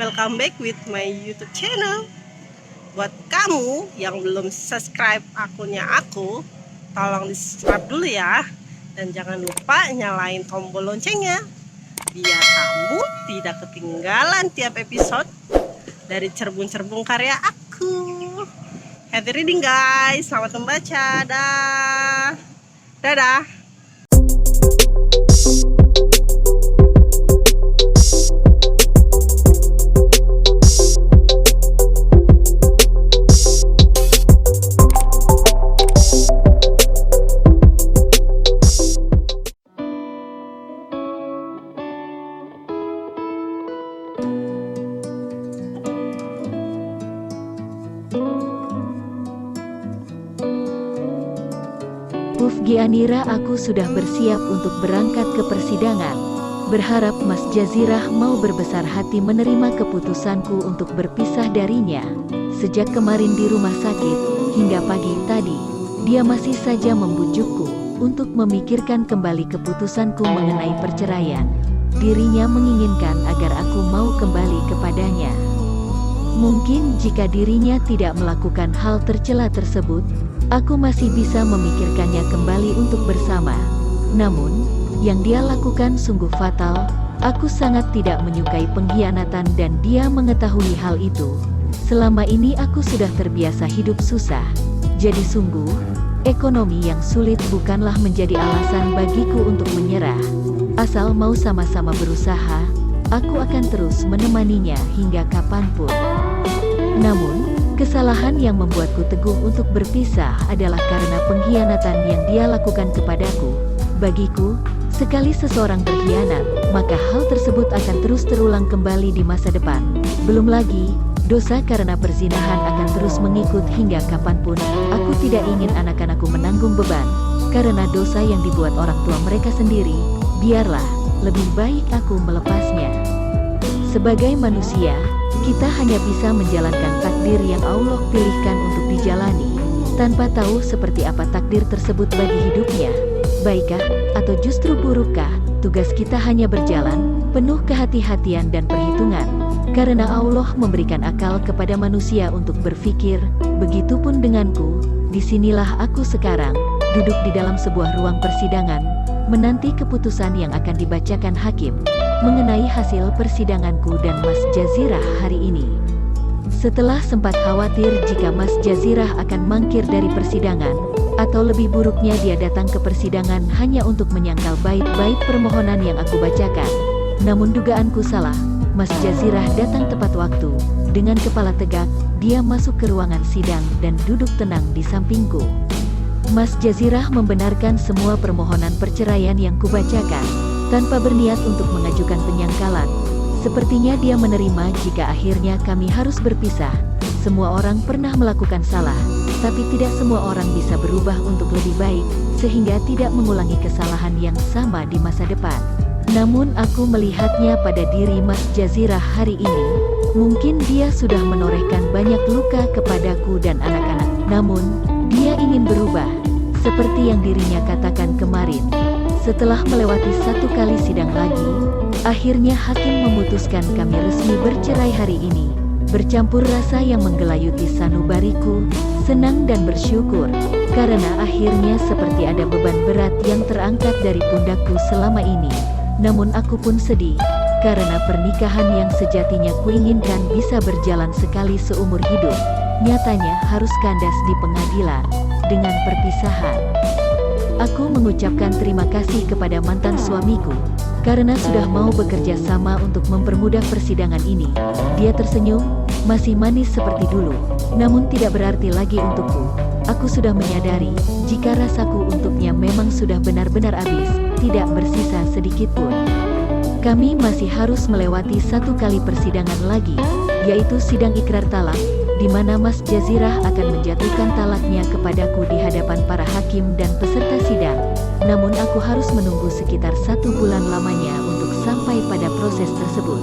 welcome back with my YouTube channel. Buat kamu yang belum subscribe akunnya aku, tolong di subscribe dulu ya. Dan jangan lupa nyalain tombol loncengnya, biar kamu tidak ketinggalan tiap episode dari cerbung-cerbung karya aku. Happy reading guys, selamat membaca. Dadah. Gianira, aku sudah bersiap untuk berangkat ke persidangan. Berharap Mas Jazirah mau berbesar hati menerima keputusanku untuk berpisah darinya. Sejak kemarin di rumah sakit, hingga pagi tadi, dia masih saja membujukku untuk memikirkan kembali keputusanku mengenai perceraian. Dirinya menginginkan agar aku mau kembali kepadanya. Mungkin jika dirinya tidak melakukan hal tercela tersebut, aku masih bisa memikirkannya kembali untuk bersama. Namun, yang dia lakukan sungguh fatal. Aku sangat tidak menyukai pengkhianatan dan dia mengetahui hal itu. Selama ini aku sudah terbiasa hidup susah. Jadi sungguh, ekonomi yang sulit bukanlah menjadi alasan bagiku untuk menyerah. Asal mau sama-sama berusaha, aku akan terus menemaninya hingga kapanpun. Namun, kesalahan yang membuatku teguh untuk berpisah adalah karena pengkhianatan yang dia lakukan kepadaku. Bagiku, sekali seseorang berkhianat, maka hal tersebut akan terus terulang kembali di masa depan. Belum lagi, dosa karena perzinahan akan terus mengikut hingga kapanpun. Aku tidak ingin anak-anakku menanggung beban karena dosa yang dibuat orang tua mereka sendiri. Biarlah, lebih baik aku melepasnya. Sebagai manusia, kita hanya bisa menjalankan takdir yang Allah pilihkan untuk dijalani, tanpa tahu seperti apa takdir tersebut bagi hidupnya. Baikkah, atau justru burukkah, tugas kita hanya berjalan, penuh kehati-hatian dan perhitungan. Karena Allah memberikan akal kepada manusia untuk berpikir, begitupun denganku. Disinilah aku sekarang, duduk di dalam sebuah ruang persidangan, menanti keputusan yang akan dibacakan hakim mengenai hasil persidanganku dan Mas Jazirah hari ini. Setelah sempat khawatir jika Mas Jazirah akan mangkir dari persidangan, atau lebih buruknya dia datang ke persidangan hanya untuk menyangkal bait-bait permohonan yang aku bacakan. Namun dugaanku salah, Mas Jazirah datang tepat waktu. Dengan kepala tegak, dia masuk ke ruangan sidang dan duduk tenang di sampingku. Mas Jazirah membenarkan semua permohonan perceraian yang kubacakan, tanpa berniat untuk mengajukan penyangkalan. Sepertinya dia menerima jika akhirnya kami harus berpisah. Semua orang pernah melakukan salah, tapi tidak semua orang bisa berubah untuk lebih baik, sehingga tidak mengulangi kesalahan yang sama di masa depan. Namun aku melihatnya pada diri Mas Jazirah hari ini. Mungkin dia sudah menorehkan banyak luka kepadaku dan anak-anak. Namun, dia ingin berubah, seperti yang dirinya katakan kemarin. Setelah melewati satu kali sidang lagi, akhirnya hakim memutuskan kami resmi bercerai hari ini. Bercampur rasa yang menggelayuti sanubariku, senang dan bersyukur, karena akhirnya seperti ada beban berat yang terangkat dari pundakku selama ini. Namun aku pun sedih, karena pernikahan yang sejatinya kuinginkan bisa berjalan sekali seumur hidup, nyatanya harus kandas di pengadilan, dengan perpisahan. Aku mengucapkan terima kasih kepada mantan suamiku, karena sudah mau bekerja sama untuk mempermudah persidangan ini. Dia tersenyum, masih manis seperti dulu, namun tidak berarti lagi untukku. Aku sudah menyadari, jika rasaku untuknya memang sudah benar-benar habis, tidak bersisa sedikit pun. Kami masih harus melewati satu kali persidangan lagi, yaitu sidang ikrar talak, di mana Mas Jazirah akan menjatuhkan talaknya kepadaku di hadapan para hakim dan peserta sidang. Namun aku harus menunggu sekitar 1 bulan lamanya untuk sampai pada proses tersebut.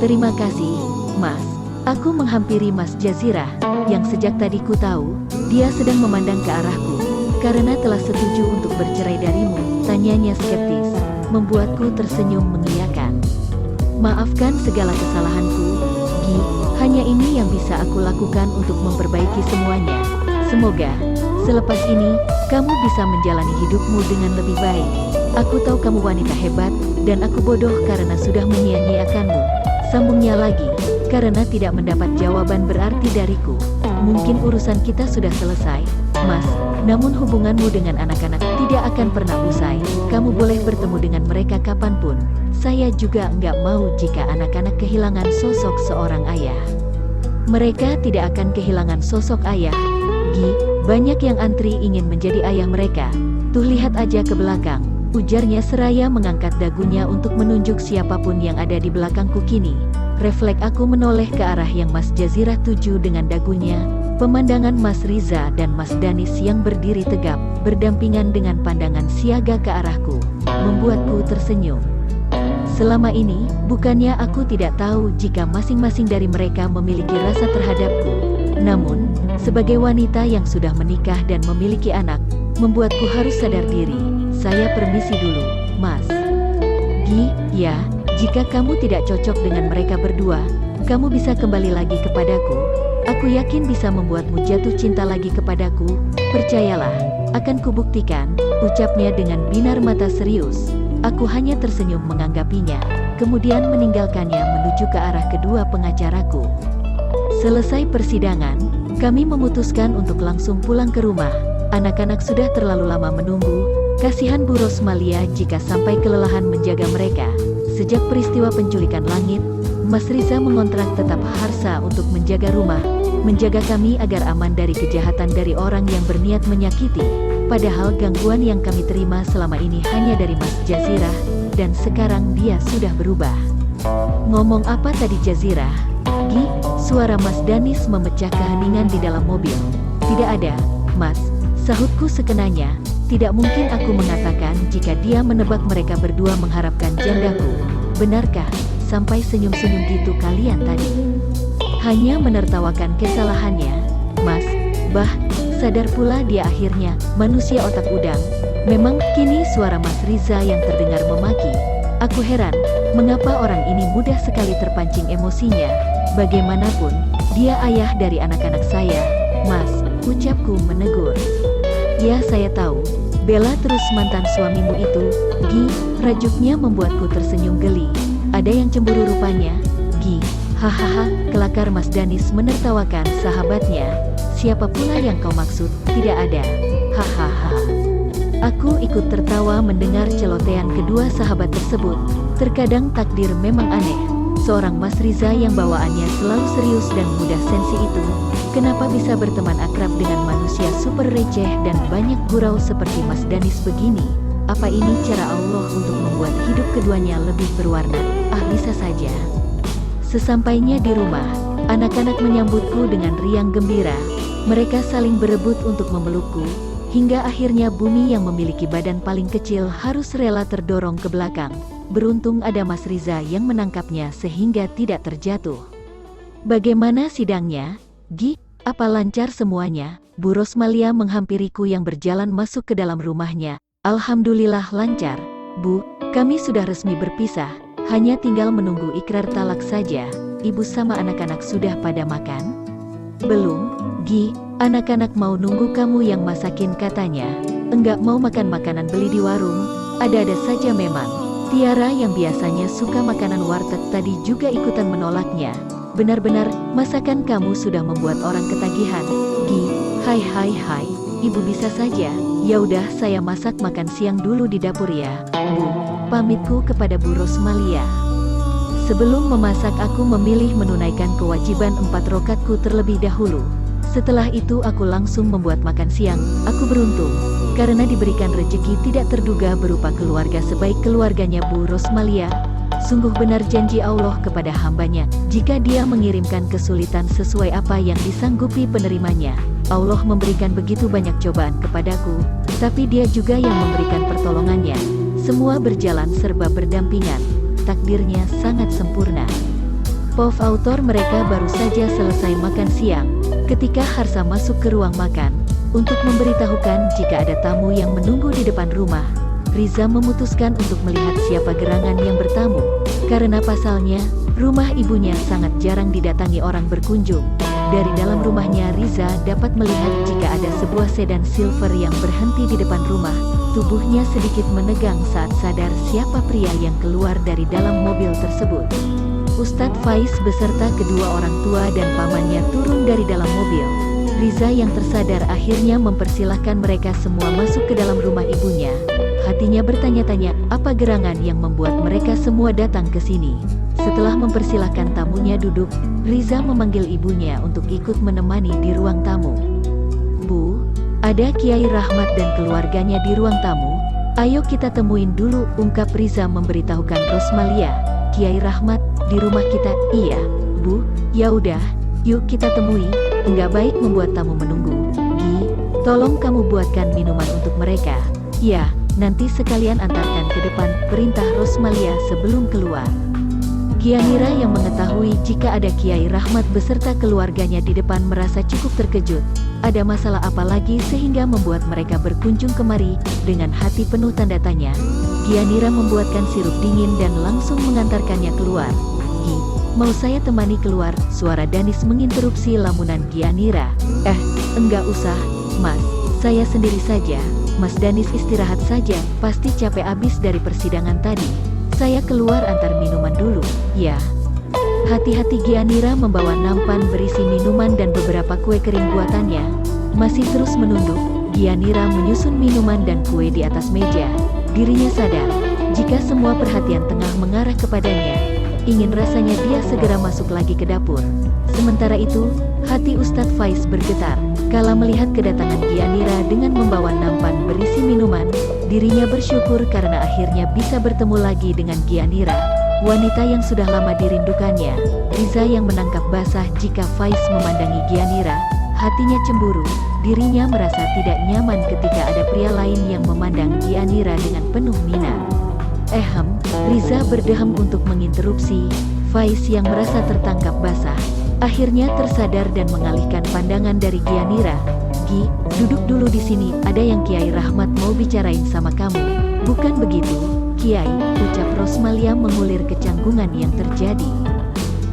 Terima kasih, Mas. Aku menghampiri Mas Jazirah, yang sejak tadi ku tahu, dia sedang memandang ke arahku, karena telah setuju untuk bercerai darimu, tanyanya skeptis, membuatku tersenyum mengiyakan. Maafkan segala kesalahanku, Gi, hanya ini yang bisa aku lakukan untuk memperbaiki semuanya. Semoga, selepas ini, kamu bisa menjalani hidupmu dengan lebih baik. Aku tahu kamu wanita hebat, dan aku bodoh karena sudah menyia-nyiakanmu. Sambungnya lagi, karena tidak mendapat jawaban berarti dariku. Mungkin urusan kita sudah selesai, Mas. Namun hubunganmu dengan anak-anak tidak akan pernah usai. Kamu boleh bertemu dengan mereka kapanpun. Saya juga enggak mau jika anak-anak kehilangan sosok seorang ayah. Mereka tidak akan kehilangan sosok ayah. Gi, banyak yang antri ingin menjadi ayah mereka. Tuh lihat aja ke belakang, ujarnya seraya mengangkat dagunya untuk menunjuk siapapun yang ada di belakangku kini. Refleks aku menoleh ke arah yang Mas Jazirah tuju dengan dagunya. Pemandangan Mas Riza dan Mas Danis yang berdiri tegap, berdampingan dengan pandangan siaga ke arahku, membuatku tersenyum. Selama ini, bukannya aku tidak tahu jika masing-masing dari mereka memiliki rasa terhadapku. Namun, sebagai wanita yang sudah menikah dan memiliki anak, membuatku harus sadar diri. Saya permisi dulu, Mas. Gi, ya, jika kamu tidak cocok dengan mereka berdua, kamu bisa kembali lagi kepadaku. Aku yakin bisa membuatmu jatuh cinta lagi kepadaku. Percayalah, akan kubuktikan, ucapnya dengan binar mata serius. Aku hanya tersenyum menganggapinya, kemudian meninggalkannya menuju ke arah kedua pengacaraku. Selesai persidangan, kami memutuskan untuk langsung pulang ke rumah. Anak-anak sudah terlalu lama menunggu. Kasihan Bu Rosmalia jika sampai kelelahan menjaga mereka. Sejak peristiwa penculikan Langit, Mas Riza mengontrak tetap Harsa untuk menjaga rumah, menjaga kami agar aman dari kejahatan dari orang yang berniat menyakiti. Padahal gangguan yang kami terima selama ini hanya dari Mas Jazirah, dan sekarang dia sudah berubah. Ngomong apa tadi Jazirah? Gi, suara Mas Danis memecah keheningan di dalam mobil. Tidak ada, Mas, sahutku sekenanya. Tidak mungkin aku mengatakan jika dia menebak mereka berdua mengharapkan jandaku. Benarkah? Sampai senyum-senyum gitu kalian tadi. Hanya menertawakan kesalahannya, Mas. Bah, sadar pula dia akhirnya, manusia otak udang. Memang, kini suara Mas Riza yang terdengar memaki. Aku heran, mengapa orang ini mudah sekali terpancing emosinya. Bagaimanapun, dia ayah dari anak-anak saya, Mas, ucapku menegur. Ya saya tahu, bela terus mantan suamimu itu, Gi, rajuknya membuatku tersenyum geli. Ada yang cemburu rupanya, Gi, hahaha, kelakar Mas Danis menertawakan sahabatnya. Siapa pula yang kau maksud? Tidak ada, hahaha. Aku ikut tertawa mendengar celotehan kedua sahabat tersebut. Terkadang takdir memang aneh. Seorang Mas Riza yang bawaannya selalu serius dan mudah sensi itu, kenapa bisa berteman akrab dengan manusia super receh dan banyak gurau seperti Mas Danis begini? Apa ini cara Allah untuk membuat hidup keduanya lebih berwarna? Ah, bisa saja. Sesampainya di rumah, anak-anak menyambutku dengan riang gembira. Mereka saling berebut untuk memelukku, hingga akhirnya Bumi yang memiliki badan paling kecil harus rela terdorong ke belakang. Beruntung ada Mas Riza yang menangkapnya sehingga tidak terjatuh. Bagaimana sidangnya, Gi? Apa lancar semuanya? Bu Rosmalia menghampiriku yang berjalan masuk ke dalam rumahnya. Alhamdulillah lancar, Bu. Kami sudah resmi berpisah, hanya tinggal menunggu ikrar talak saja. Ibu sama anak-anak sudah pada makan? Belum, Gi. Anak-anak mau nunggu kamu yang masakin katanya. Enggak mau makan makanan beli di warung, ada-ada saja memang. Tiara yang biasanya suka makanan warteg tadi juga ikutan menolaknya. Benar-benar, masakan kamu sudah membuat orang ketagihan. Gi, hai, ibu bisa saja. Ya udah, saya masak makan siang dulu di dapur ya, Bu. Pamitku kepada Bu Rosmalia. Sebelum memasak aku memilih menunaikan kewajiban 4 rokatku terlebih dahulu. Setelah itu aku langsung membuat makan siang. Aku beruntung, karena diberikan rezeki tidak terduga berupa keluarga sebaik keluarganya Bu Rosmalia. Sungguh benar janji Allah kepada hambanya, jika dia mengirimkan kesulitan sesuai apa yang disanggupi penerimanya. Allah memberikan begitu banyak cobaan kepadaku, tapi dia juga yang memberikan pertolongannya. Semua berjalan serba berdampingan, takdirnya sangat sempurna. POV autor mereka baru saja selesai makan siang, ketika Harsa masuk ke ruang makan, untuk memberitahukan jika ada tamu yang menunggu di depan rumah. Riza memutuskan untuk melihat siapa gerangan yang bertamu. Karena pasalnya, rumah ibunya sangat jarang didatangi orang berkunjung. Dari dalam rumahnya Riza dapat melihat jika ada sebuah sedan silver yang berhenti di depan rumah. Tubuhnya sedikit menegang saat sadar siapa pria yang keluar dari dalam mobil tersebut. Ustadz Faiz beserta kedua orang tua dan pamannya turun dari dalam mobil. Riza yang tersadar akhirnya mempersilahkan mereka semua masuk ke dalam rumah ibunya. Hatinya bertanya-tanya, apa gerangan yang membuat mereka semua datang ke sini? Setelah mempersilahkan tamunya duduk, Riza memanggil ibunya untuk ikut menemani di ruang tamu. Bu, ada Kiai Rahmat dan keluarganya di ruang tamu. Ayo kita temuin dulu, ungkap Riza memberitahukan Rosmalia. Kiai Rahmat, di rumah kita? Iya, Bu. Ya udah, yuk kita temui. Enggak baik membuat tamu menunggu. Gi, tolong kamu buatkan minuman untuk mereka. Ya, nanti sekalian antarkan ke depan, perintah Rosmalia sebelum keluar. Gianira yang mengetahui jika ada Kiai Rahmat beserta keluarganya di depan merasa cukup terkejut. Ada masalah apa lagi sehingga membuat mereka berkunjung kemari? Dengan hati penuh tanda tanya, Gianira membuatkan sirup dingin dan langsung mengantarkannya keluar. Gi, mau saya temani keluar? Suara Danis menginterupsi lamunan Gianira. Enggak usah, Mas. Saya sendiri saja. Mas Danis istirahat saja, pasti capek abis dari persidangan tadi. Saya keluar antar minuman dulu, ya. Hati-hati Gianira membawa nampan berisi minuman dan beberapa kue kering buatannya. Masih terus menunduk, Gianira menyusun minuman dan kue di atas meja. Dirinya sadar, jika semua perhatian tengah mengarah kepadanya, ingin rasanya dia segera masuk lagi ke dapur. Sementara itu, hati Ustadz Faiz bergetar. Kala melihat kedatangan Gianira dengan membawa nampan berisi minuman, dirinya bersyukur karena akhirnya bisa bertemu lagi dengan Gianira, wanita yang sudah lama dirindukannya. Riza yang menangkap basah jika Faiz memandangi Gianira, hatinya cemburu. Dirinya merasa tidak nyaman ketika ada pria lain yang memandang Gianira dengan penuh minat. Riza berdehem untuk menginterupsi Faiz yang merasa tertangkap basah. Akhirnya tersadar dan mengalihkan pandangan dari Gianira. Gi, duduk dulu di sini, ada yang Kiai Rahmat mau bicarain sama kamu. Bukan begitu, Kiai, ucap Rosmalia mengulir kecanggungan yang terjadi.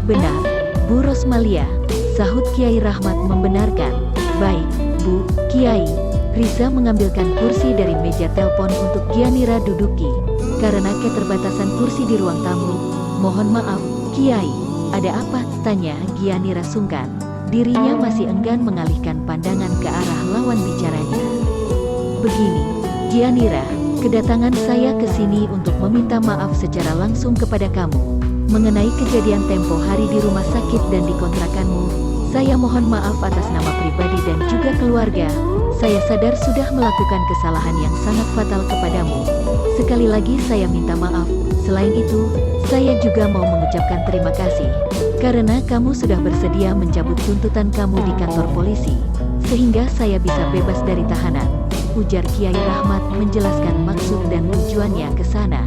Benar, Bu Rosmalia, sahut Kiai Rahmat membenarkan. Baik, Bu, Kiai. Riza mengambilkan kursi dari meja telepon untuk Gianira duduki. Karena keterbatasan kursi di ruang tamu, mohon maaf, Kiai. Ada apa? Tanya Gianira sungkan. Dirinya masih enggan mengalihkan pandangan ke arah lawan bicaranya. Begini, Gianira, kedatangan saya ke sini untuk meminta maaf secara langsung kepada kamu. Mengenai kejadian tempo hari di rumah sakit dan di kontrakanmu, saya mohon maaf atas nama pribadi dan juga keluarga. Saya sadar sudah melakukan kesalahan yang sangat fatal kepadamu. Sekali lagi saya minta maaf. Selain itu, saya juga mau mengucapkan terima kasih karena kamu sudah bersedia mencabut tuntutan kamu di kantor polisi, sehingga saya bisa bebas dari tahanan, ujar Kiai Rahmat menjelaskan maksud dan tujuannya ke sana.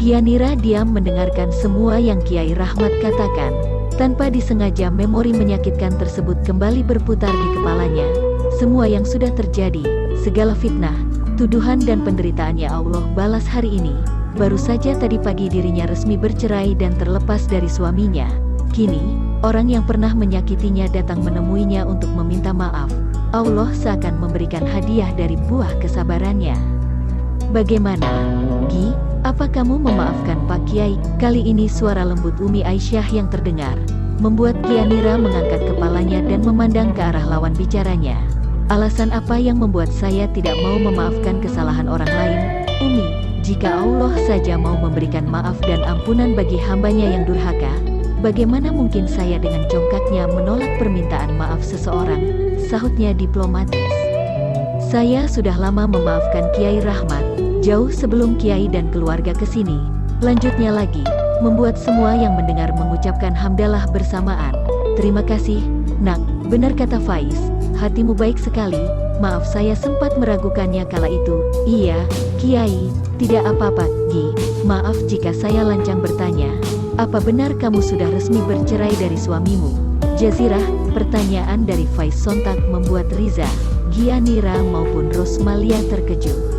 Gianira diam mendengarkan semua yang Kiai Rahmat katakan. Tanpa disengaja memori menyakitkan tersebut kembali berputar di kepalanya. Semua yang sudah terjadi, segala fitnah, tuduhan dan penderitaannya Allah balas hari ini. Baru saja tadi pagi dirinya resmi bercerai dan terlepas dari suaminya. Kini, orang yang pernah menyakitinya datang menemuinya untuk meminta maaf. Allah seakan memberikan hadiah dari buah kesabarannya. Bagaimana, Gi? Apa kamu memaafkan Pak Kiai? Kali ini suara lembut Umi Aisyah yang terdengar, membuat Gianira mengangkat kepalanya dan memandang ke arah lawan bicaranya. Alasan apa yang membuat saya tidak mau memaafkan kesalahan orang lain, Umi? Jika Allah saja mau memberikan maaf dan ampunan bagi hambanya yang durhaka, bagaimana mungkin saya dengan congkaknya menolak permintaan maaf seseorang? Sahutnya diplomatis. Saya sudah lama memaafkan Kiai Rahmat, jauh sebelum Kiai dan keluarga kesini. Lanjutnya lagi, membuat semua yang mendengar mengucapkan hamdalah bersamaan. Terima kasih, Nak, benar kata Faiz, hatimu baik sekali. Maaf saya sempat meragukannya kala itu. Iya, Kiai, tidak apa-apa, Gi. Maaf jika saya lancang bertanya. Apa benar kamu sudah resmi bercerai dari suamimu? Jazirah, pertanyaan dari Faiz sontak membuat Riza, Gianira maupun Rosmalia terkejut.